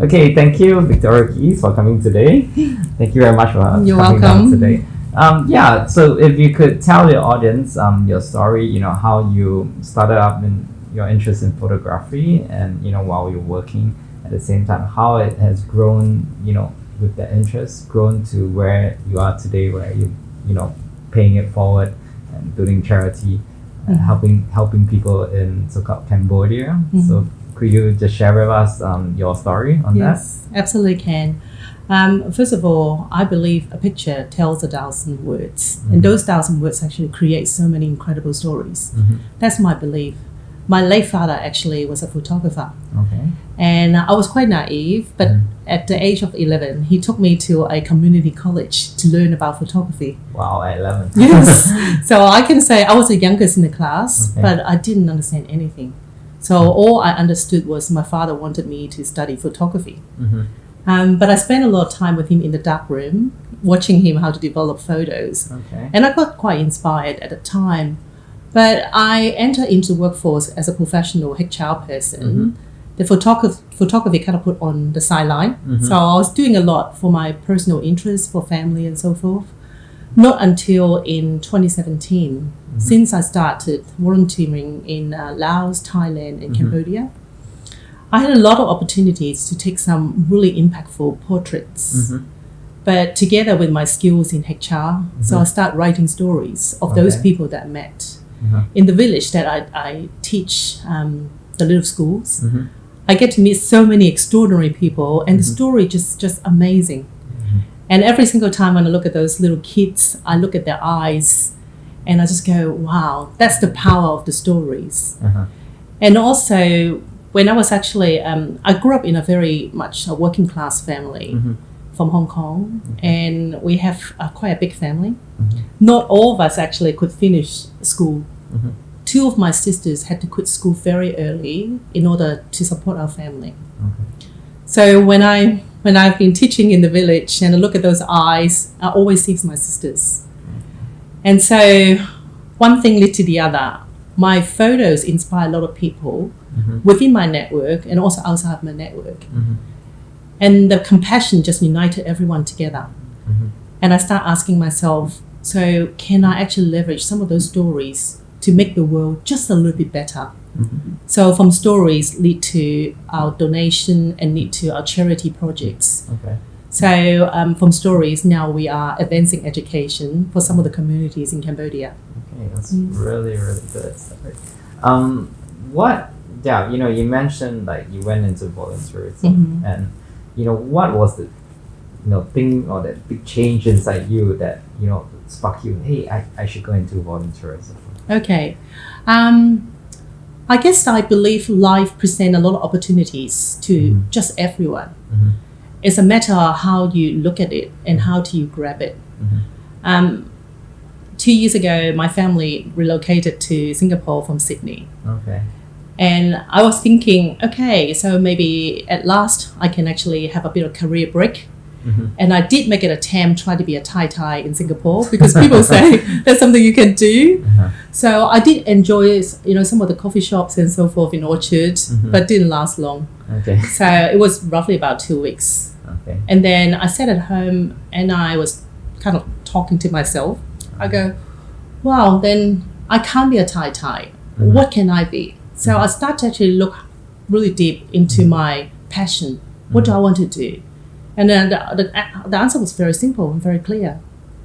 Okay, thank you, Victoria Keeys, for coming today. Thank you very much for You're coming down welcome. today. So if you could tell your audience your story, how you started up in your interest in photography and, while you're working at the same time, how it has grown, with that interest, grown to where you are today, where paying it forward and building charity and helping people in so-called Cambodia. So could you just share with us your story on that? Yes, absolutely can. First of all, I believe a picture tells 1,000 words, and those 1,000 words actually create so many incredible stories. That's my belief. My late father actually was a photographer, and I was quite naive, but at the age of 11, he took me to a community college to learn about photography. Wow, at 11. Yes, so I can say I was the youngest in the class, but I didn't understand anything. So all I understood was my father wanted me to study photography. But I spent a lot of time with him in the dark room, watching him how to develop photos. And I got quite inspired at the time. But I entered into the workforce as a professional HR person. The photography kind of put on the sideline. So I was doing a lot for my personal interests, for family and so forth. Not until in 2017, since I started volunteering in Laos, Thailand and Cambodia, I had a lot of opportunities to take some really impactful portraits. But together with my skills in HR, so I started writing stories of those people that I met. In the village that I teach the little schools, I get to meet so many extraordinary people, and the story just amazing. And every single time when I look at those little kids, I look at their eyes and I just go, wow, that's the power of the stories. And also, when I was actually, I grew up in a very much a working class family from Hong Kong, and we have quite a big family. Not all of us actually could finish school. Two of my sisters had to quit school very early in order to support our family. So when I've been teaching in the village and I look at those eyes, I always see my sisters. And so one thing led to the other. My photos inspire a lot of people within my network and also outside my network. And the compassion just united everyone together. And I start asking myself, so can I actually leverage some of those stories to make the world just a little bit better? So from stories lead to our donation and lead to our charity projects. So from stories, now we are advancing education for some of the communities in Cambodia. Okay, that's really, really good. You mentioned like you went into volunteerism, and what was the thing or that big change inside you that sparked you? Hey, I should go into volunteerism. Okay. I guess I believe life presents a lot of opportunities to just everyone. It's a matter of how you look at it and how do you grab it. 2 years ago, my family relocated to Singapore from Sydney. And I was thinking, okay, so maybe at last I can actually have a bit of career break. And I did make an attempt, try to be a Thai in Singapore because people say that's something you can do. So I did enjoy, some of the coffee shops and so forth in Orchard, but didn't last long. So it was roughly about 2 weeks. And then I sat at home and I was kind of talking to myself. I go, wow, then I can't be a Thai. What can I be? So I started to actually look really deep into my passion. What do I want to do? And then the answer was very simple and very clear.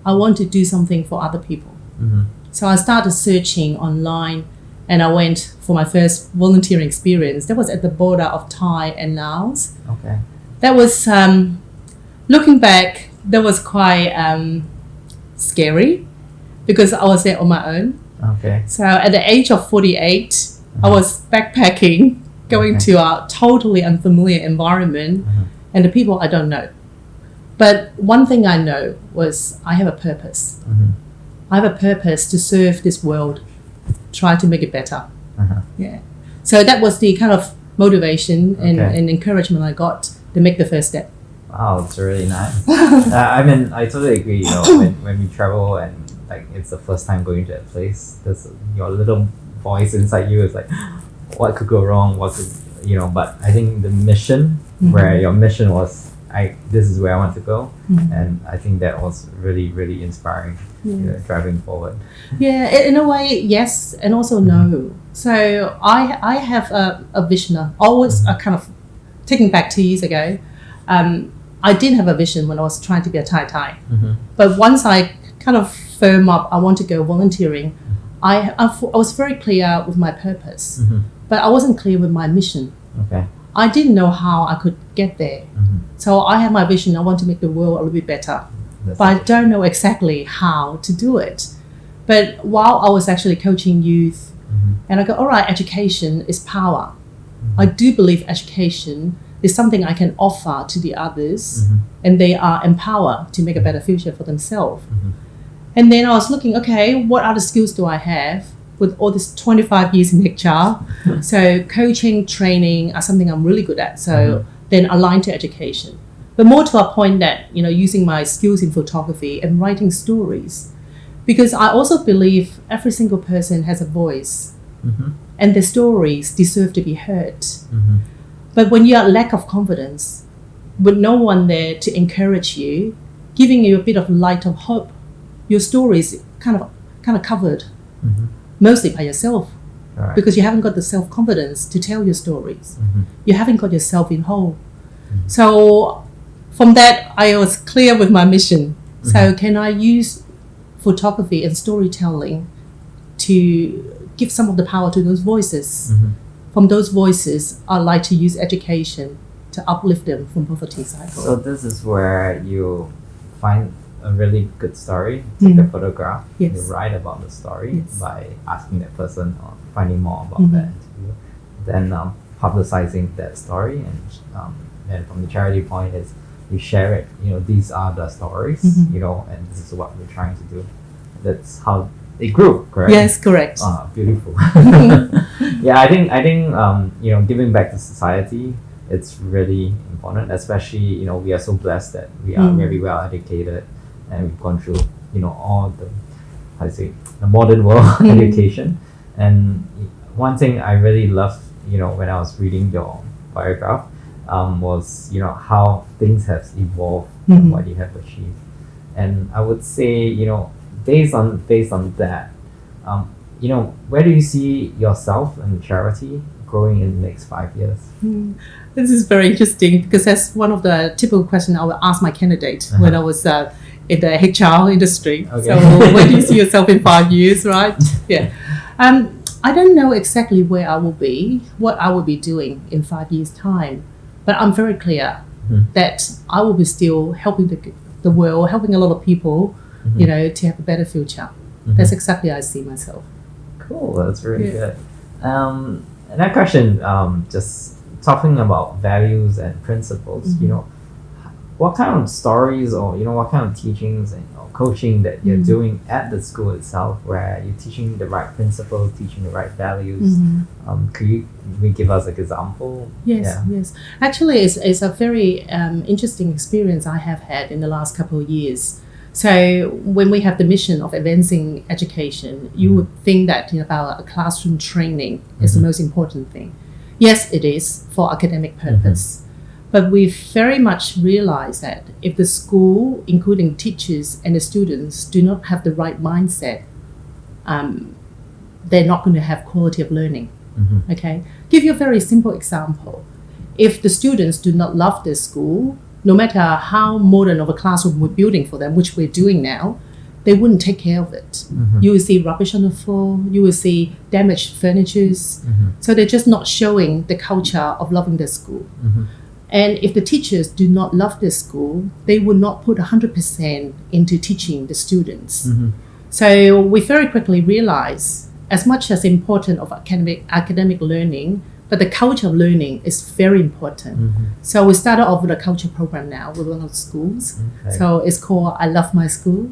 I want to do something for other people. So I started searching online and I went for my first volunteering experience. That was at the border of Thai and Laos. That was, looking back, that was quite scary because I was there on my own. So at the age of 48, I was backpacking, going to a totally unfamiliar environment. And the people I don't know. But one thing I know was I have a purpose. I have a purpose to serve this world, try to make it better. So that was the kind of motivation and encouragement I got to make the first step. Wow, it's really nice. I totally agree. When we travel and like it's the first time going to a place, there's your little voice inside you is like, what could go wrong? What could but I think the mission where your mission was, this is where I want to go, Mhm. and I think that was really, really inspiring, driving forward. Yeah, in a way, yes, and also no. So I have a vision. Always a kind of taking back 2 years ago. I did have a vision when I was trying to be a Thai. But once I kind of firm up, I want to go volunteering. I was very clear with my purpose, but I wasn't clear with my mission. Okay. I didn't know how I could get there. So I have my vision. I want to make the world a little bit better, but I don't know exactly how to do it. But while I was actually coaching youth, and I go, all right, education is power. I do believe education is something I can offer to the others, and they are empowered to make a better future for themselves. And then I was looking, okay, what other skills do I have with all this 25 years in HR? So coaching, training are something I'm really good at. So then aligned to education. But more to a point that, using my skills in photography and writing stories. Because I also believe every single person has a voice. And their stories deserve to be heard. But when you are lack of confidence, with no one there to encourage you, giving you a bit of light of hope, your story is kind of covered, mostly by yourself, because you haven't got the self-confidence to tell your stories. You haven't got yourself in whole. So from that, I was clear with my mission. So can I use photography and storytelling to give some of the power to those voices? From those voices, I like to use education to uplift them from poverty cycle. So this is where you find a really good story, take a photograph, you write about the story by asking that person or finding more about that interview, then publicizing that story, and from the charity point is you share it. These are the stories, and this is what we're trying to do. That's how it grew, correct? Yes, correct. Beautiful. Yeah, I think giving back to society, it's really important. Especially we are so blessed that we are very well educated, and we've gone through all the modern world education. And one thing I really loved when I was reading your biograph was how things have evolved and what you have achieved. And I would say based on that, where do you see yourself and charity growing in the next 5 years? This is very interesting because that's one of the typical questions I would ask my candidate when I was in the HR industry. Okay. So where do you see yourself in 5 years, right? Yeah. I don't know exactly where I will be, what I will be doing in 5 years' time, but I'm very clear that I will be still helping the world, helping a lot of people, to have a better future. That's exactly how I see myself. Cool, that's really good. And that question, just talking about values and principles, what kind of stories or what kind of teachings and coaching that you're doing at the school itself, where you're teaching the right principles, teaching the right values? Could you give us an example? Yes. Actually, it's a very interesting experience I have had in the last couple of years. So when we have the mission of advancing education, you would think that about a classroom training is the most important thing. Yes, it is for academic purpose. But we very much realize that if the school, including teachers and the students, do not have the right mindset, they're not going to have quality of learning. Okay? Give you a very simple example. If the students do not love their school, no matter how modern of a classroom we're building for them, which we're doing now, they wouldn't take care of it. You will see rubbish on the floor, you will see damaged furniture. So they're just not showing the culture of loving their school. And if the teachers do not love their school, they will not put 100% into teaching the students. So we very quickly realize, as much as important of academic learning, but the culture of learning is very important. So we started off with a culture program now with one of the schools. So it's called I Love My School.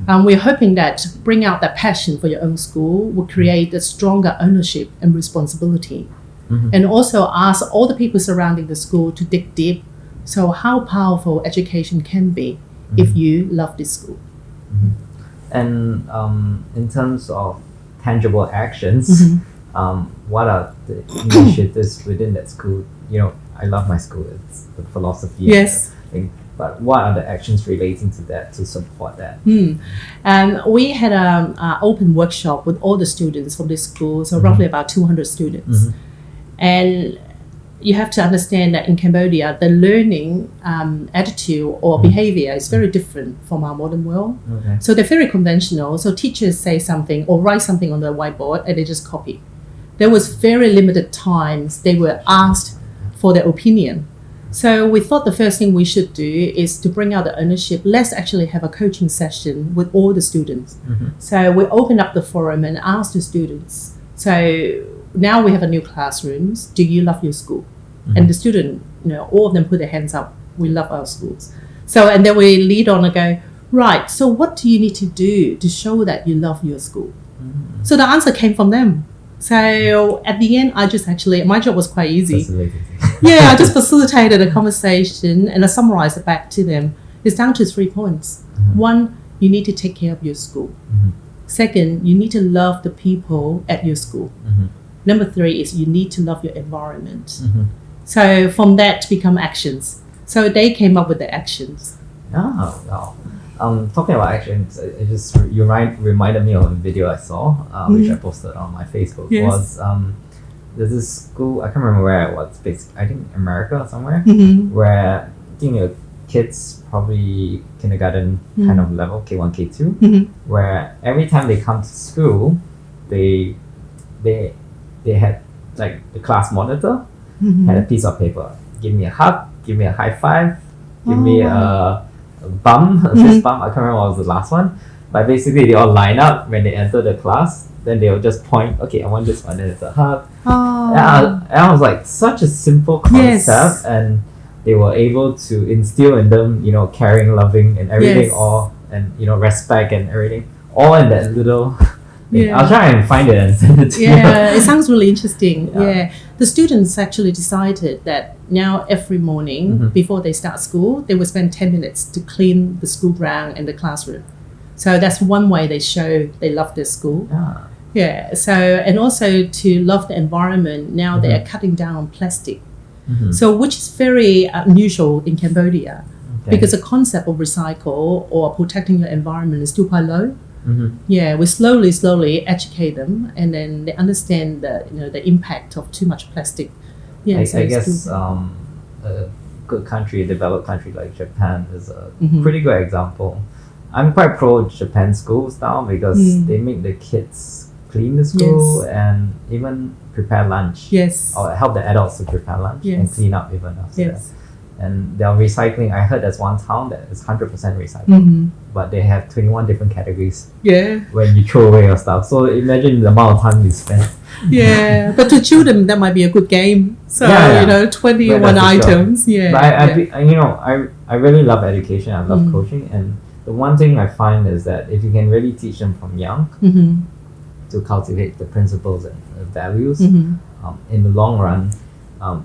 And we're hoping that bring out that passion for your own school will create a stronger ownership and responsibility. And also ask all the people surrounding the school to dig deep. So how powerful education can be if you love this school. And in terms of tangible actions, what are the initiatives within that school? I love my school. It's the philosophy. Yes. And everything. But what are the actions relating to that to support that? And we had an open workshop with all the students from this school, so roughly about 200 students. And you have to understand that in Cambodia, the learning attitude or behavior is very different from our modern world. Okay. So they're very conventional. So teachers say something or write something on the whiteboard and they just copy. There was very limited times they were asked for their opinion. So we thought the first thing we should do is to bring out the ownership. Let's actually have a coaching session with all the students. So we opened up the forum and asked the students. So now we have a new classrooms. Do you love your school? And the student, all of them put their hands up. We love our schools. So, and then we lead on and go, right, so what do you need to do to show that you love your school? So the answer came from them. So at the end, I just actually, my job was quite easy. Yeah, I just facilitated a conversation and I summarized it back to them. It's down to 3 points. One, you need to take care of your school. Second, you need to love the people at your school. Number 3 is you need to love your environment. So from that become actions. So they came up with the actions. Oh, wow. Talking about actions, you reminded me of a video I saw, which I posted on my Facebook. Yes. Was there's this school, I can't remember where it was, based, I think America or somewhere, where kids probably kindergarten kind of level, K1, K2, where every time they come to school, they had like the class monitor had a piece of paper. Give me a hug, give me a high five, give me a bump, a fist bump. I can't remember what was the last one. But basically, they all line up when they enter the class. Then they'll just point, okay, I want this one, and it's a hug. And I was like, such a simple concept, and they were able to instill in them, caring, loving, and everything, all, and respect and everything, all in that little. I'll try and find it and send it to you. Yeah, it sounds really interesting. Yeah. The students actually decided that now every morning before they start school, they will spend 10 minutes to clean the school ground and the classroom. So that's one way they show they love their school. Yeah. So, and also to love the environment, now they are cutting down on plastic. So, which is very unusual in Cambodia because the concept of recycle or protecting your environment is still quite low. Yeah, we slowly educate them, and then they understand the impact of too much plastic. Yeah, I guess a good country, a developed country like Japan is a pretty good example. I'm quite pro Japan schools now because they make the kids clean the school and even prepare lunch. Or help the adults to prepare lunch and clean up even after that. And their recycling, I heard there's one town that is 100% recycled, but they have 21 different categories when you throw away your stuff. So imagine the amount of time you spend. But to children, that might be a good game. So, 21 items. But I really love education. I love coaching. And the one thing I find is that if you can really teach them from young to cultivate the principles and values, in the long run,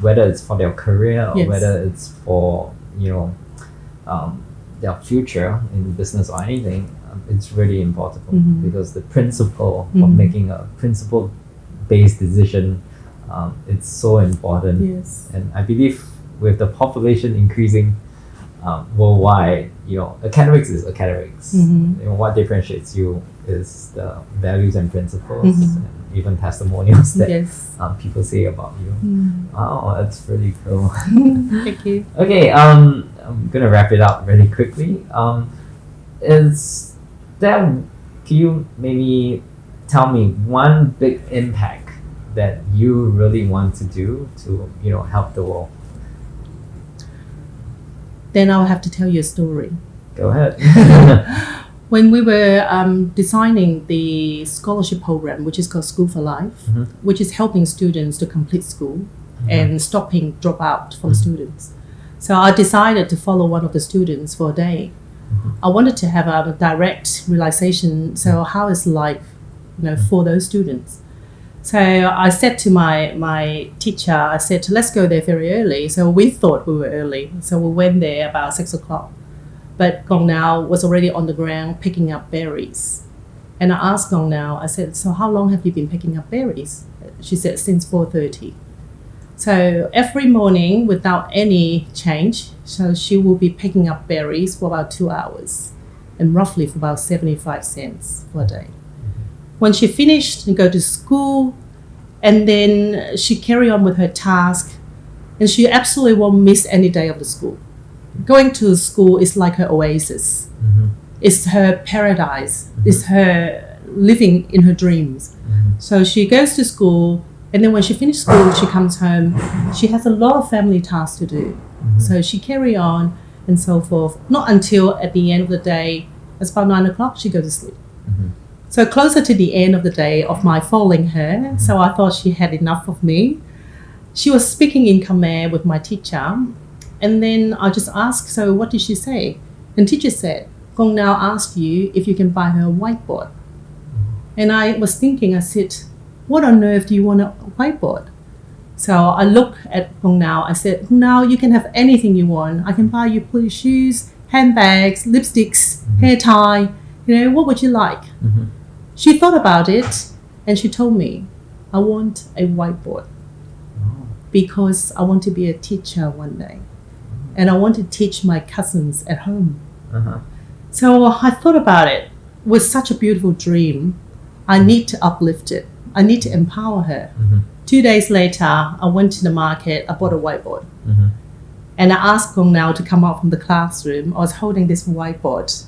whether it's for their career or whether it's for their future in business or anything, it's really important because the principle of making a principle-based decision, it's so important. And I believe with the population increasing worldwide, academics is academics. What differentiates you is the values and principles. And even testimonials that people say about you. Wow, that's really cool. Thank you. Okay, I'm gonna wrap it up really quickly. Can you maybe tell me one big impact that you really want to do to help the world? Then I'll have to tell you a story. Go ahead. When we were designing the scholarship program, which is called School for Life, which is helping students to complete school and stopping dropout from students. So I decided to follow one of the students for a day. I wanted to have a direct realization. So how is life, for those students? So I said to my teacher, I said, let's go there very early. So we thought we were early. So we went there about 6 o'clock. But Gong Nao was already on the ground picking up berries. And I asked Gong Nao, I said, so how long have you been picking up berries? She said, since 4:30. So every morning, without any change, so she will be picking up berries for about 2 hours, and roughly for about 75 cents for a day. When she finished, she go to school, and then she carry on with her task, and she absolutely won't miss any day of the school. Going to school is like her oasis. It's her paradise. It's her living in her dreams. So she goes to school, and then when she finishes school, she comes home. She has a lot of family tasks to do. So she carry on and so forth. Not until at the end of the day, it's about 9 o'clock, she goes to sleep. So closer to the end of the day of my following her, so I thought she had enough of me. She was speaking in Khmer with my teacher, and then I just asked, so what did she say? And teacher said, Gong Nao asked you if you can buy her a whiteboard. And I was thinking, I said, what on earth do you want a whiteboard? So I looked at Gong Nao, I said, Gong Nao, you can have anything you want. I can buy you pretty shoes, handbags, lipsticks, hair tie, what would you like? She thought about it, and she told me, I want a whiteboard because I want to be a teacher one day, and I want to teach my cousins at home. So I thought about it. With such a beautiful dream, I need to uplift it. I need to empower her. 2 days later, I went to the market, I bought a whiteboard. And I asked Gong Nao to come out from the classroom. I was holding this whiteboard.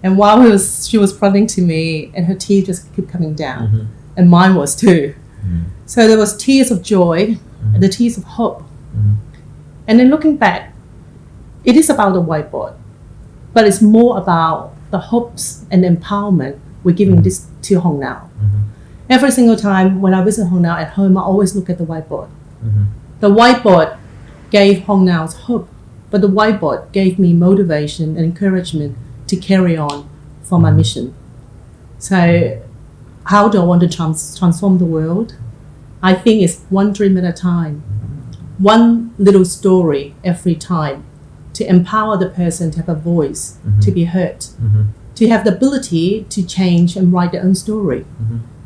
And while she was running to me, and her tears just kept coming down. And mine was too. So there was tears of joy and the tears of hope. And then looking back, it is about the whiteboard, but it's more about the hopes and empowerment we're giving this to Hong Nao. Every single time when I visit Hong Nao at home, I always look at the whiteboard. The whiteboard gave Hong Nao's hope, but the whiteboard gave me motivation and encouragement to carry on for my mission. So how do I want to transform the world? I think it's one dream at a time, one little story every time, to empower the person to have a voice, to be heard, to have the ability to change and write their own story,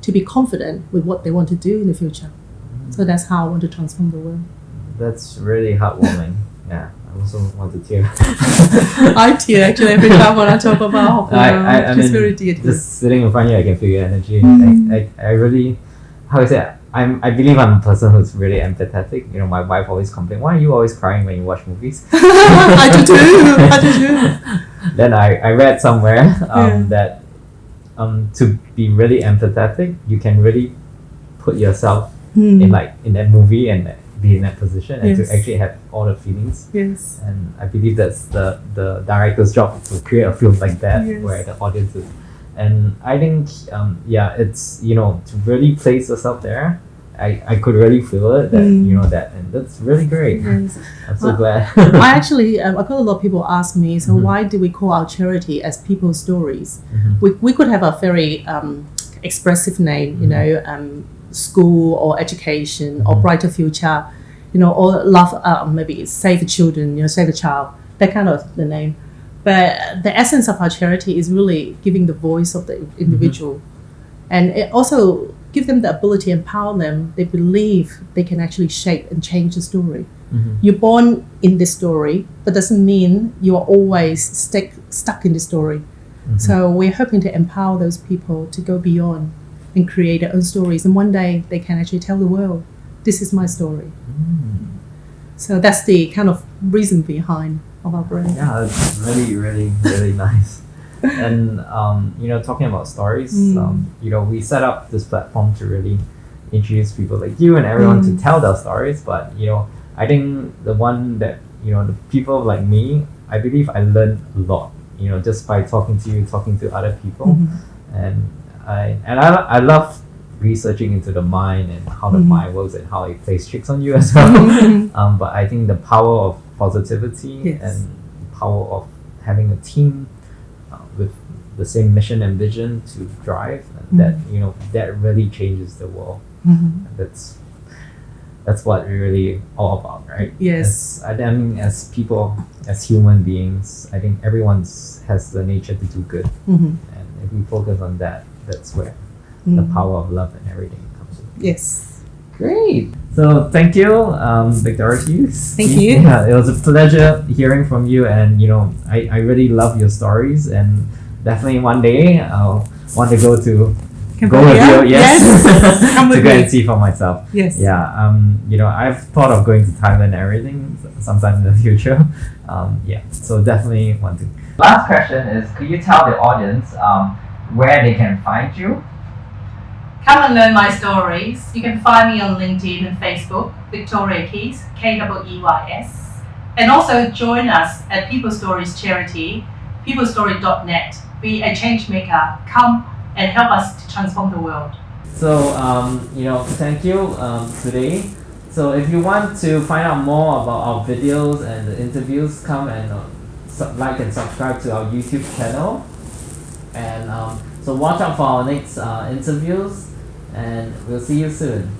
to be confident with what they want to do in the future. So that's how I want to transform the world. That's really heartwarming. Yeah, I also want to tear. I tear actually every time when I talk about Hong Nao. It's very dear to me. Just sitting in front of you, I can feel your energy. I really, how do I say it? I believe I'm a person who's really empathetic. My wife always complains, why are you always crying when you watch movies? I do too. Then I read somewhere that to be really empathetic, you can really put yourself in that movie and be in that position, and to actually have all the feelings. Yes. And I believe that's the director's job, to create a film like that where the audience is. And I think, it's, to really place yourself there, I could really feel it, that, that, and that's really great. Yes. I'm so glad. I actually, I've got a lot of people ask me, so why do we call our charity as PeopleStories? We could have a very expressive name, school or education or brighter future, or love, maybe save the children, save the child, that kind of the name. But the essence of our charity is really giving the voice of the individual, and it also give them the ability, empower them. They believe they can actually shape and change the story. You're born in this story, but doesn't mean you are always stuck in the story. So we're hoping to empower those people to go beyond and create their own stories, and one day they can actually tell the world, this is my story. So that's the kind of reason behind of our brand. Yeah, it's really, really, really nice. And talking about stories, we set up this platform to really introduce people like you and everyone to tell their stories. But I think the one that the people like me, I believe I learned a lot. Just by talking to you, talking to other people, and I love researching into the mind and how the mind works and how it plays tricks on you as well. But I think the power of positivity and the power of having a team with the same mission and vision to drive, that that really changes the world. That's what we're really all about, right? Yes. I mean, as people, as human beings, I think everyone has the nature to do good, and if we focus on that, that's where the power of love and everything comes in. Yes. Great. So thank you, Victoria Hughes. Thank you. Yeah, it was a pleasure hearing from you, and I really love your stories, and definitely one day I'll want to go with you. Cambodia? Yes. Come with to go me. and see for myself. Yes. Yeah. I've thought of going to Thailand and everything sometime in the future. Yeah. So definitely want to. Last question is, could you tell the audience where they can find you? Come and learn my stories. You can find me on LinkedIn and Facebook, Victoria Keys, Keys. And also join us at PeopleStories charity, peoplestory.net. Be a change maker. Come and help us to transform the world. So, thank you today. So if you want to find out more about our videos and the interviews, come and like and subscribe to our YouTube channel. And so watch out for our next interviews, and we'll see you soon.